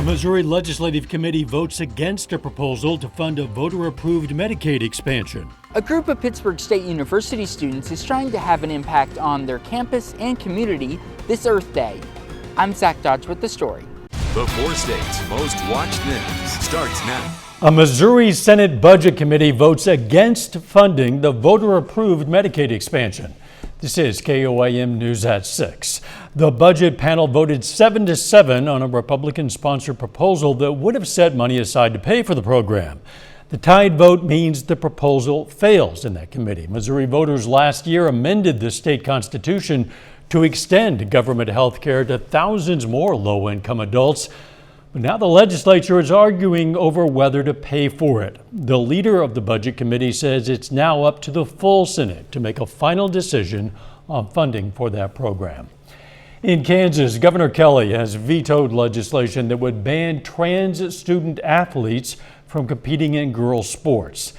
Missouri Legislative Committee votes against a proposal to fund a voter-approved Medicaid expansion. A group of Pittsburgh State University students is trying to have an impact on their campus and community this Earth Day. I'm Zach Dodge with the story. The 4 states' most watched news starts now. A Missouri Senate Budget Committee votes against funding the voter-approved Medicaid expansion. This is KOAM News at 6. The budget panel voted 7-7 on a Republican-sponsored proposal that would have set money aside to pay for the program. The tied vote means the proposal fails in that committee. Missouri voters last year amended the state constitution to extend government health care to thousands more low-income adults. But now the legislature is arguing over whether to pay for it. The leader of the budget committee says it's now up to the full Senate to make a final decision on funding for that program. In Kansas, Governor Kelly has vetoed legislation that would ban trans student athletes from competing in girls' sports.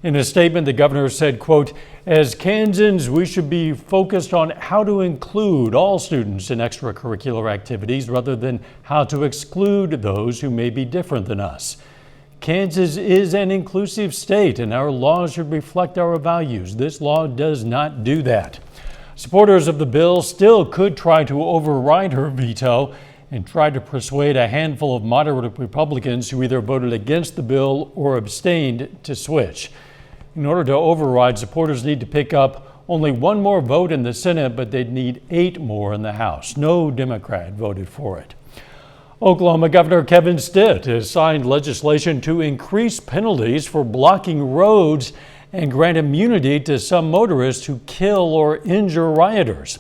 In a statement, the governor said, quote, "As Kansans, we should be focused on how to include all students in extracurricular activities rather than how to exclude those who may be different than us. Kansas is an inclusive state and our laws should reflect our values. This law does not do that." Supporters of the bill still could try to override her veto and try to persuade a handful of moderate Republicans who either voted against the bill or abstained to switch. In order to override, supporters need to pick up only one more vote in the Senate, but they'd need 8 more in the House. No Democrat voted for it. Oklahoma Governor Kevin Stitt has signed legislation to increase penalties for blocking roads and grant immunity to some motorists who kill or injure rioters.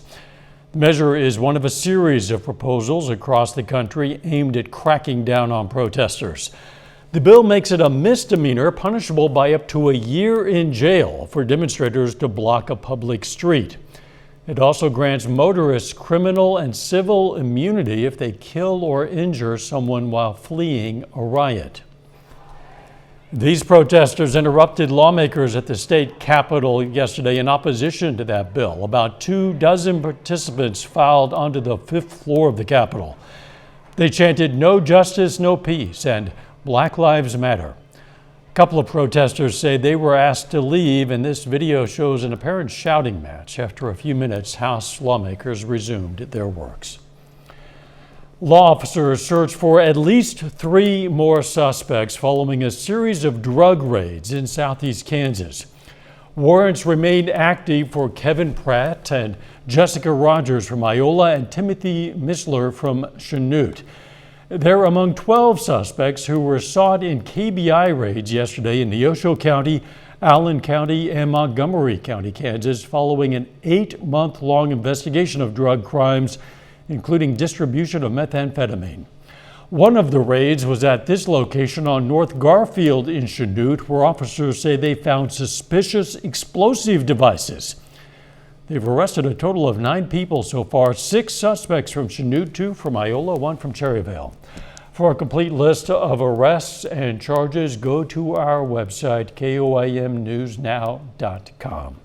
The measure is one of a series of proposals across the country aimed at cracking down on protesters. The bill makes it a misdemeanor punishable by up to a year in jail for demonstrators to block a public street. It also grants motorists criminal and civil immunity if they kill or injure someone while fleeing a riot. These protesters interrupted lawmakers at the state capitol yesterday in opposition to that bill. About 24 participants filed onto the 5th floor of the Capitol. They chanted "No justice, no peace" and "Black Lives Matter." A couple of protesters say they were asked to leave, and this video shows an apparent shouting match. After a few minutes, House lawmakers resumed their works. Law officers search for at least 3 more suspects following a series of drug raids in southeast Kansas. Warrants remained active for Kevin Pratt and Jessica Rogers from Iola and Timothy Misler from Chanute. They're among 12 suspects who were sought in KBI raids yesterday in Neosho County, Allen County, and Montgomery County, Kansas, following an 8-month-long investigation of drug crimes, including distribution of methamphetamine. One of the raids was at this location on North Garfield in Chanute, where officers say they found suspicious explosive devices. They've arrested a total of 9 people so far, 6 suspects from Chanute, 2 from Iola, 1 from Cherryvale. For a complete list of arrests and charges, go to our website, koamnewsnow.com.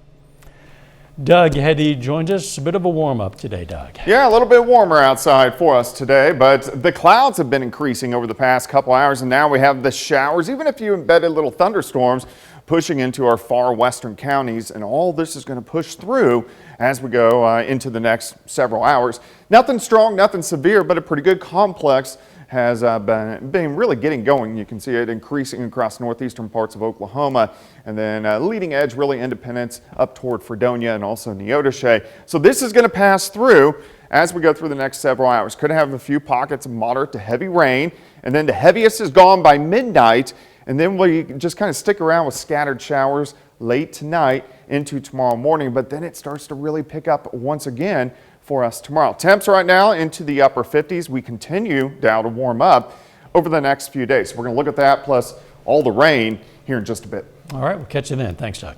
Doug Heddy joins us. A bit of a warm-up today, Doug. Yeah, a little bit warmer outside for us today, but the clouds have been increasing over the past couple hours, and now we have the showers, even a few embedded little thunderstorms pushing into our far western counties, and all this is going to push through as we go into the next several hours. Nothing strong, nothing severe, but a pretty good complex has been really getting going. You can see it increasing across northeastern parts of Oklahoma, and then leading edge really Independence up toward Fredonia and also Neodesha. So this is going to pass through as we go through the next several hours. Could have a few pockets of moderate to heavy rain, and then the heaviest is gone by midnight, and then we just kind of stick around with scattered showers late tonight into tomorrow morning, but then it starts to really pick up once again for us tomorrow. Temps right now into the upper 50s. We continue now to warm up over the next few days. So we're going to look at that plus all the rain here in just a bit. All right, we'll catch you then. Thanks, Doug.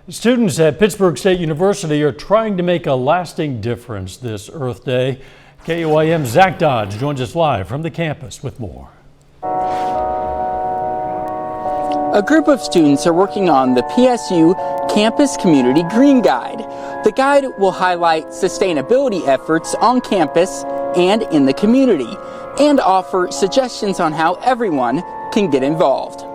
Students at Pittsburgh State University are trying to make a lasting difference this Earth Day. KOAM's Zach Dodge joins us live from the campus with more. A group of students are working on the PSU Campus Community Green Guide. The guide will highlight sustainability efforts on campus and in the community, and offer suggestions on how everyone can get involved.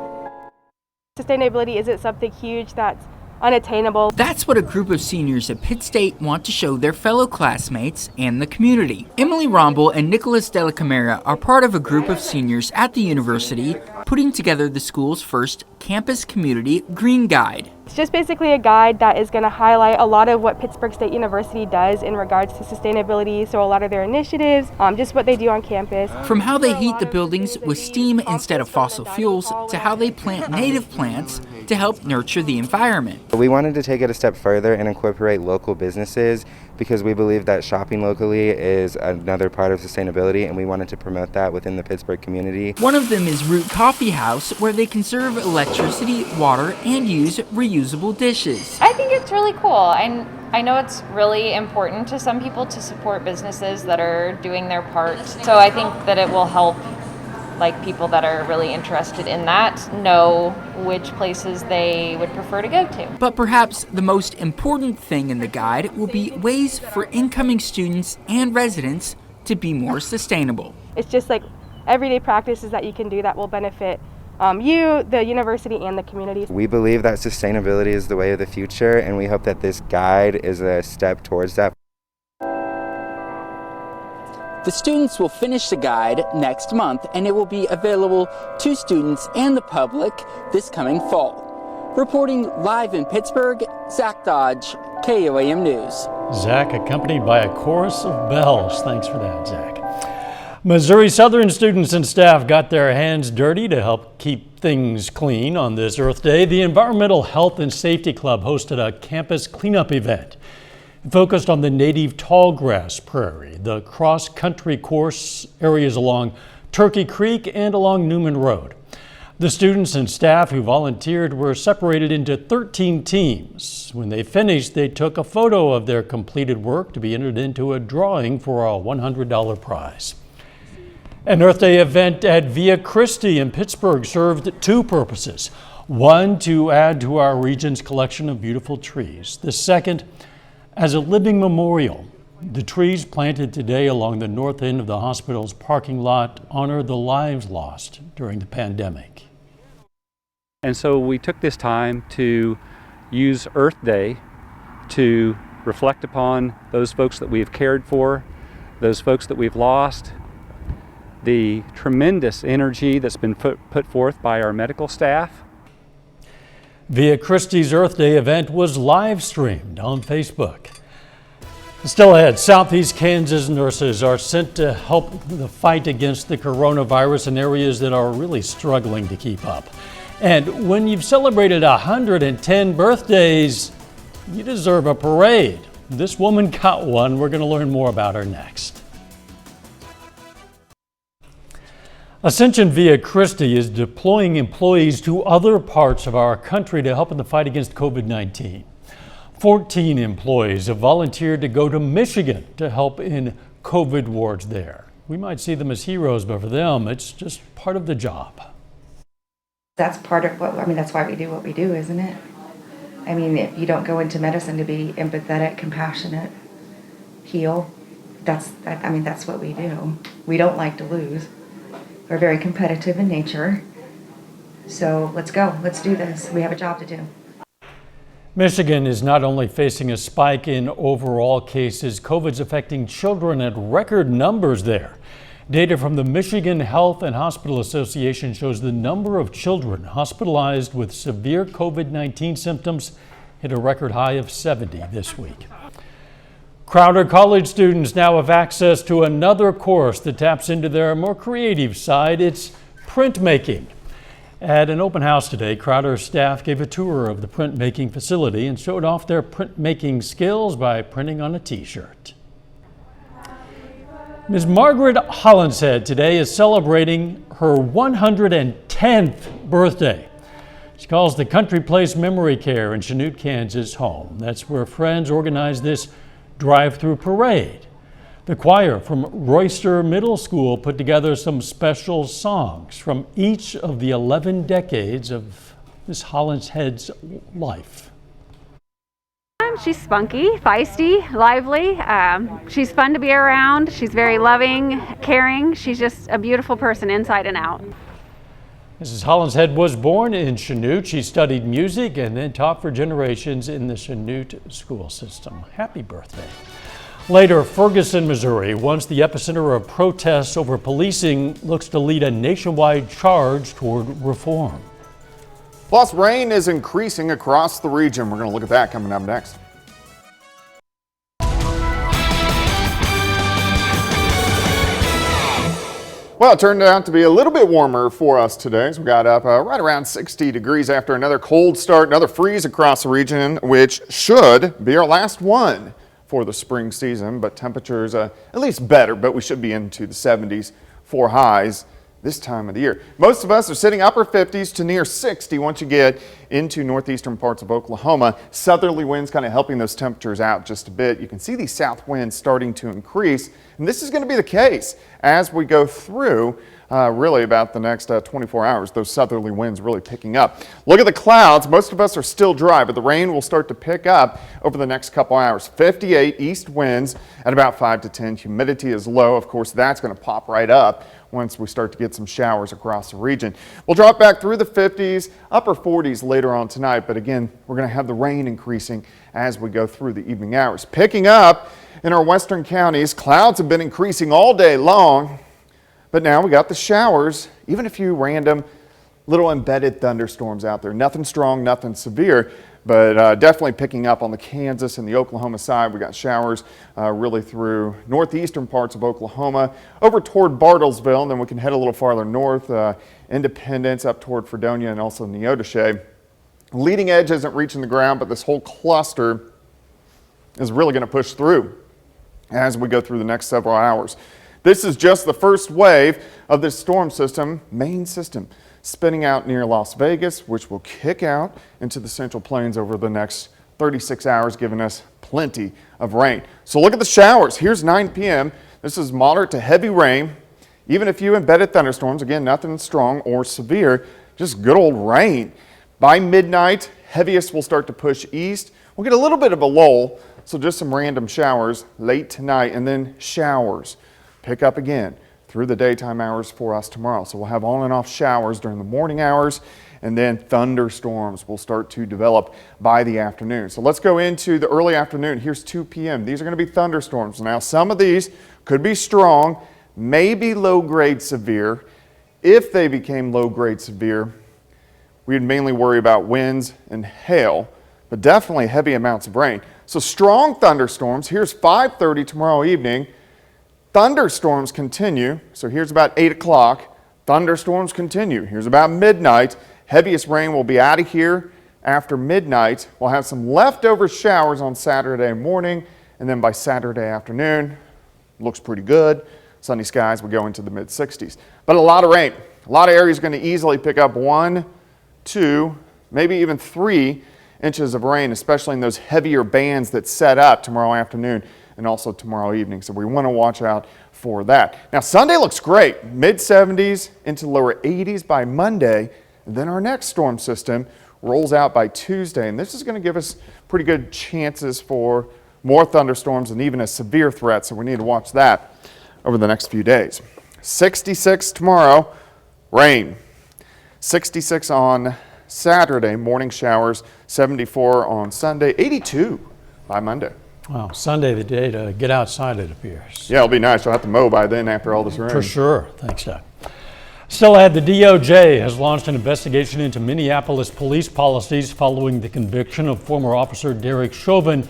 Sustainability isn't something huge that's unattainable. That's what a group of seniors at Pitt State want to show their fellow classmates and the community. Emily Romble and Nicholas Della Camara are part of a group of seniors at the university putting together the school's first Campus Community Green Guide. It's just basically a guide that is going to highlight a lot of what Pittsburgh State University does in regards to sustainability, so a lot of their initiatives, just what they do on campus. From how they heat the buildings with steam instead of fossil fuels to how they plant native plants to help nurture the environment. We wanted to take it a step further and incorporate local businesses because we believe that shopping locally is another part of sustainability, and we wanted to promote that within the Pittsburgh community. One of them is Root Coffee House, where they conserve electricity, water, and use reusable dishes. I think it's really cool. I know it's really important to some people to support businesses that are doing their part. So I think that it will help people that are really interested in that know which places they would prefer to go to. But perhaps the most important thing in the guide will be ways for incoming students and residents to be more sustainable. It's just everyday practices that you can do that will benefit you, the university, and the community. We believe that sustainability is the way of the future, and we hope that this guide is a step towards that. The students will finish the guide next month, and it will be available to students and the public this coming fall. Reporting live in Pittsburgh, Zach Dodge, KOAM News. Zach, accompanied by a chorus of bells. Thanks for that, Zach. Missouri Southern students and staff got their hands dirty to help keep things clean on this Earth Day. The Environmental Health and Safety Club hosted a campus cleanup event. It focused on the native tallgrass prairie, the cross-country course areas along Turkey Creek and along Newman Road. The students and staff who volunteered were separated into 13 teams. When they finished, they took a photo of their completed work to be entered into a drawing for a $100 prize. An Earth Day event at Via Christi in Pittsburgh served two purposes. One, to add to our region's collection of beautiful trees. The second, as a living memorial. The trees planted today along the north end of the hospital's parking lot honor the lives lost during the pandemic. And so we took this time to use Earth Day to reflect upon those folks that we've cared for, those folks that we've lost, the tremendous energy that's been put forth by our medical staff. Via Christi's Earth Day event was live streamed on Facebook. Still ahead, Southeast Kansas nurses are sent to help the fight against the coronavirus in areas that are really struggling to keep up. And when you've celebrated 110 birthdays, you deserve a parade. This woman got one. We're going to learn more about her next. Ascension Via Christi is deploying employees to other parts of our country to help in the fight against COVID-19. 14 employees have volunteered to go to Michigan to help in COVID wards there. We might see them as heroes, but for them, it's just part of the job. That's part of that's why we do what we do, isn't it? If you don't go into medicine to be empathetic, compassionate, heal, that's what we do. We don't like to lose. We're very competitive in nature. So let's go. Let's do this. We have a job to do. Michigan is not only facing a spike in overall cases, COVID's affecting children at record numbers there. Data from the Michigan Health and Hospital Association shows the number of children hospitalized with severe COVID-19 symptoms hit a record high of 70 this week. Crowder College students now have access to another course that taps into their more creative side. It's printmaking. At an open house today, Crowder staff gave a tour of the printmaking facility and showed off their printmaking skills by printing on a t-shirt. Ms. Margaret Hollinshead today is celebrating her 110th birthday. She calls the Country Place Memory Care in Chanute, Kansas home. That's where friends organize this drive-through parade. The choir from Royster Middle School put together some special songs from each of the 11 decades of Ms. Hollinshead's life. I'm She's spunky, feisty, lively. She's fun to be around. She's very loving, caring. She's just a beautiful person inside and out. Mrs. Hollinshead was born in Chanute. She studied music and then taught for generations in the Chanute school system. Happy birthday. Later, Ferguson, Missouri, once the epicenter of protests over policing, looks to lead a nationwide charge toward reform. Plus, rain is increasing across the region. We're going to look at that coming up next. Well, it turned out to be a little bit warmer for us today. So we got up right around 60 degrees after another cold start, another freeze across the region, which should be our last one for the spring season. But temperatures at least better, but we should be into the 70s for highs this time of the year. Most of us are sitting upper 50s to near 60 once you get into northeastern parts of Oklahoma. Southerly winds kind of helping those temperatures out just a bit. You can see these south winds starting to increase, and this is going to be the case as we go through really about the next 24 hours. Those southerly winds really picking up. Look at the clouds. Most of us are still dry, but the rain will start to pick up over the next couple hours. 58 east winds at about 5 to 10. Humidity is low. Of course, that's going to pop right up once we start to get some showers across the region. We'll drop back through the 50s, upper 40s later on tonight, but again, we're going to have the rain increasing as we go through the evening hours. Picking up in our western counties, clouds have been increasing all day long, but now we got the showers, even a few random little embedded thunderstorms out there. Nothing strong, nothing severe, but definitely picking up on the Kansas and the Oklahoma side. We got showers really through northeastern parts of Oklahoma, over toward Bartlesville, and then we can head a little farther north, Independence, up toward Fredonia, and also Neodesha. Leading edge isn't reaching the ground, but this whole cluster is really going to push through as we go through the next several hours. This is just the first wave of this storm system, main system, spinning out near Las Vegas, which will kick out into the Central Plains over the next 36 hours, giving us plenty of rain. So look at the showers. Here's 9 p.m. This is moderate to heavy rain, even a few embedded thunderstorms. Again, nothing strong or severe, just good old rain. By midnight, heaviest will start to push east. We'll get a little bit of a lull, so just some random showers late tonight, and then showers pick up again through the daytime hours for us tomorrow. So we'll have on and off showers during the morning hours, and then thunderstorms will start to develop by the afternoon. So let's go into the early afternoon. Here's 2 p.m. These are going to be thunderstorms. Now, some of these could be strong, maybe low-grade severe. If they became low-grade severe, we'd mainly worry about winds and hail, but definitely heavy amounts of rain. So strong thunderstorms. Here's 5:30 tomorrow evening. Thunderstorms continue, so here's about 8 o'clock. Thunderstorms continue. Here's about midnight. Heaviest rain will be out of here after midnight. We'll have some leftover showers on Saturday morning, and then by Saturday afternoon, looks pretty good. Sunny skies will go into the mid-60s. But a lot of rain. A lot of areas are going to easily pick up 1, 2, maybe even 3 inches of rain, especially in those heavier bands that set up tomorrow afternoon and also tomorrow evening. So we want to watch out for that. Now, Sunday looks great. Mid-70s into lower 80s by Monday. And then our next storm system rolls out by Tuesday. And this is going to give us pretty good chances for more thunderstorms and even a severe threat. So we need to watch that over the next few days. 66 tomorrow, rain. 66 on Saturday, morning showers. 74 on Sunday, 82 by Monday. Wow, Sunday the day to get outside, it appears. Yeah, it'll be nice. You'll have to mow by then after all this rain. For sure. Thanks, Doug. Still ahead, the DOJ has launched an investigation into Minneapolis police policies following the conviction of former officer Derek Chauvin.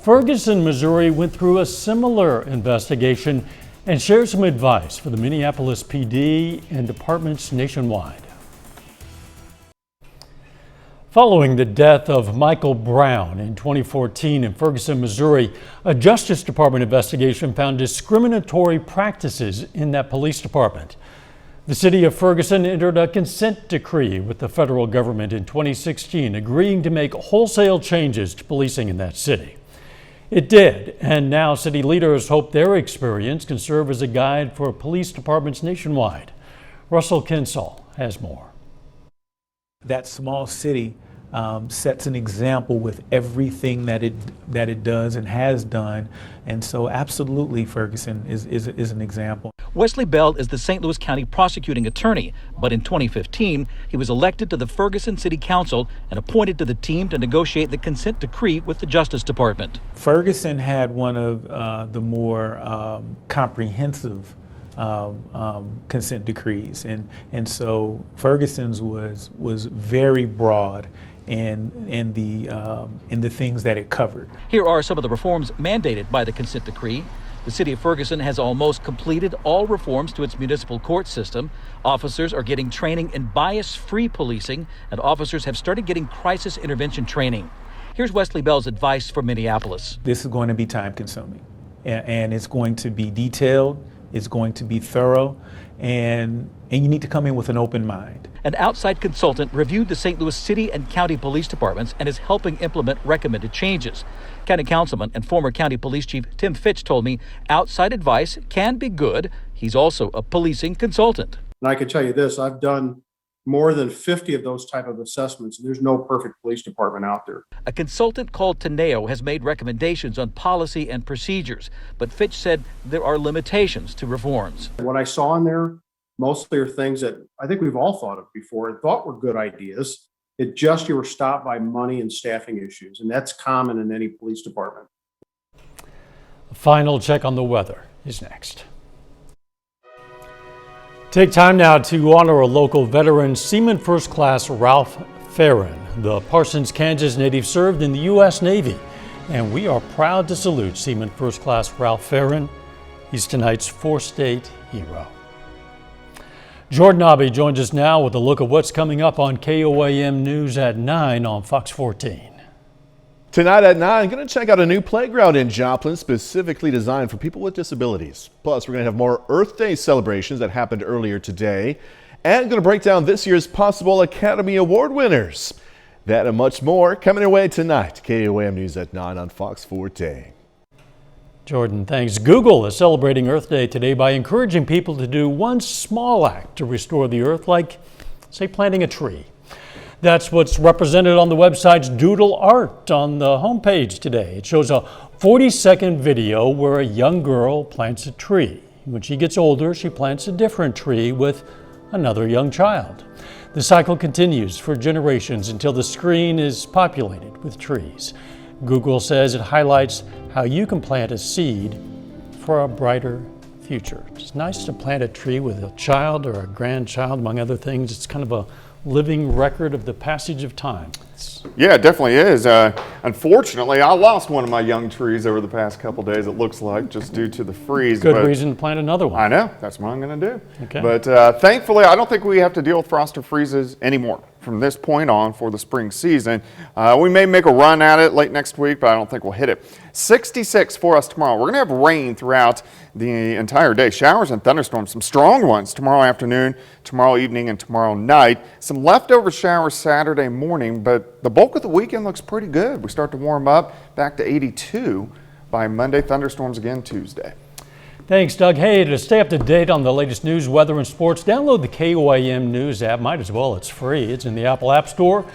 Ferguson, Missouri went through a similar investigation and shared some advice for the Minneapolis PD and departments nationwide. Following the death of Michael Brown in 2014 in Ferguson, Missouri, a Justice Department investigation found discriminatory practices in that police department. The city of Ferguson entered a consent decree with the federal government in 2016, agreeing to make wholesale changes to policing in that city. It did, and now city leaders hope their experience can serve as a guide for police departments nationwide. Russell Kinsall has more. That small city sets an example with everything that it does and has done. And so absolutely Ferguson is an example. Wesley Bell is the St. Louis County prosecuting attorney, but in 2015, he was elected to the Ferguson City Council and appointed to the team to negotiate the consent decree with the Justice Department. Ferguson had one of the more comprehensive consent decrees, and so Ferguson's was very broad in the things that it covered. Here are some of the reforms mandated by the consent decree. The city of Ferguson has almost completed all reforms to its municipal court system. Officers are getting training in bias-free policing, and officers have started getting crisis intervention training. Here's Wesley Bell's advice for Minneapolis. This is going to be time-consuming, and it's going to be detailed, it's going to be thorough, and you need to come in with an open mind. An outside consultant reviewed the St. Louis City and County Police Departments and is helping implement recommended changes. County Councilman and former County Police Chief Tim Fitch told me outside advice can be good. He's also a policing consultant. And I can tell you this, I've done more than 50 of those type of assessments, and there's no perfect police department out there. A consultant called Teneo has made recommendations on policy and procedures, but Fitch said there are limitations to reforms. What I saw in there mostly are things that I think we've all thought of before and thought were good ideas. It just, you were stopped by money and staffing issues, and that's common in any police department. A final check on the weather is next. Take time now to honor a local veteran, Seaman First Class Ralph Farron. The Parsons, Kansas native served in the U.S. Navy, and we are proud to salute Seaman First Class Ralph Farron. He's tonight's four-state hero. Jordan Abbey joins us now with a look at what's coming up on KOAM News at 9 on Fox 14. Tonight at 9, going to check out a new playground in Joplin specifically designed for people with disabilities. Plus, we're going to have more Earth Day celebrations that happened earlier today, and going to break down this year's possible Academy Award winners. That and much more coming your way tonight. KOAM News at 9 on Fox 14. Jordan, thanks. Google is celebrating Earth Day today by encouraging people to do one small act to restore the earth, like, say, planting a tree. That's what's represented on the website's Doodle Art on the homepage today. It shows a 40-second video where a young girl plants a tree. When she gets older, she plants a different tree with another young child. The cycle continues for generations until the screen is populated with trees. Google says it highlights how you can plant a seed for a brighter future. It's nice to plant a tree with a child or a grandchild, among other things. It's kind of a living record of the passage of time. Yeah, it definitely is. Unfortunately, I lost one of my young trees over the past couple days, it looks like, just due to the freeze. Good reason to plant another one. I know. That's what I'm going to do. Okay. But thankfully, I don't think we have to deal with frost or freezes anymore from this point on for the spring season. We may make a run at it late next week, but I don't think we'll hit it. 66 for us tomorrow. We're going to have rain throughout the entire day. Showers and thunderstorms, some strong ones tomorrow afternoon, tomorrow evening, and tomorrow night. Some leftover showers Saturday morning, but the bulk of the weekend looks pretty good. We start to warm up back to 82 by Monday. Thunderstorms again Tuesday. Thanks, Doug. Hey, to stay up to date on the latest news, weather, and sports, download the KOAM News app. Might as well. It's free. It's in the Apple App Store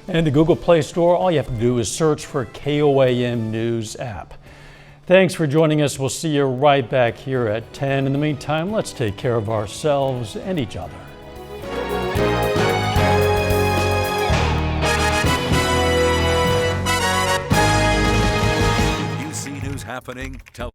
and the Google Play Store. All you have to do is search for KOAM News app. Thanks for joining us. We'll see you right back here at 10. In the meantime, let's take care of ourselves and each other. You see news happening? Tell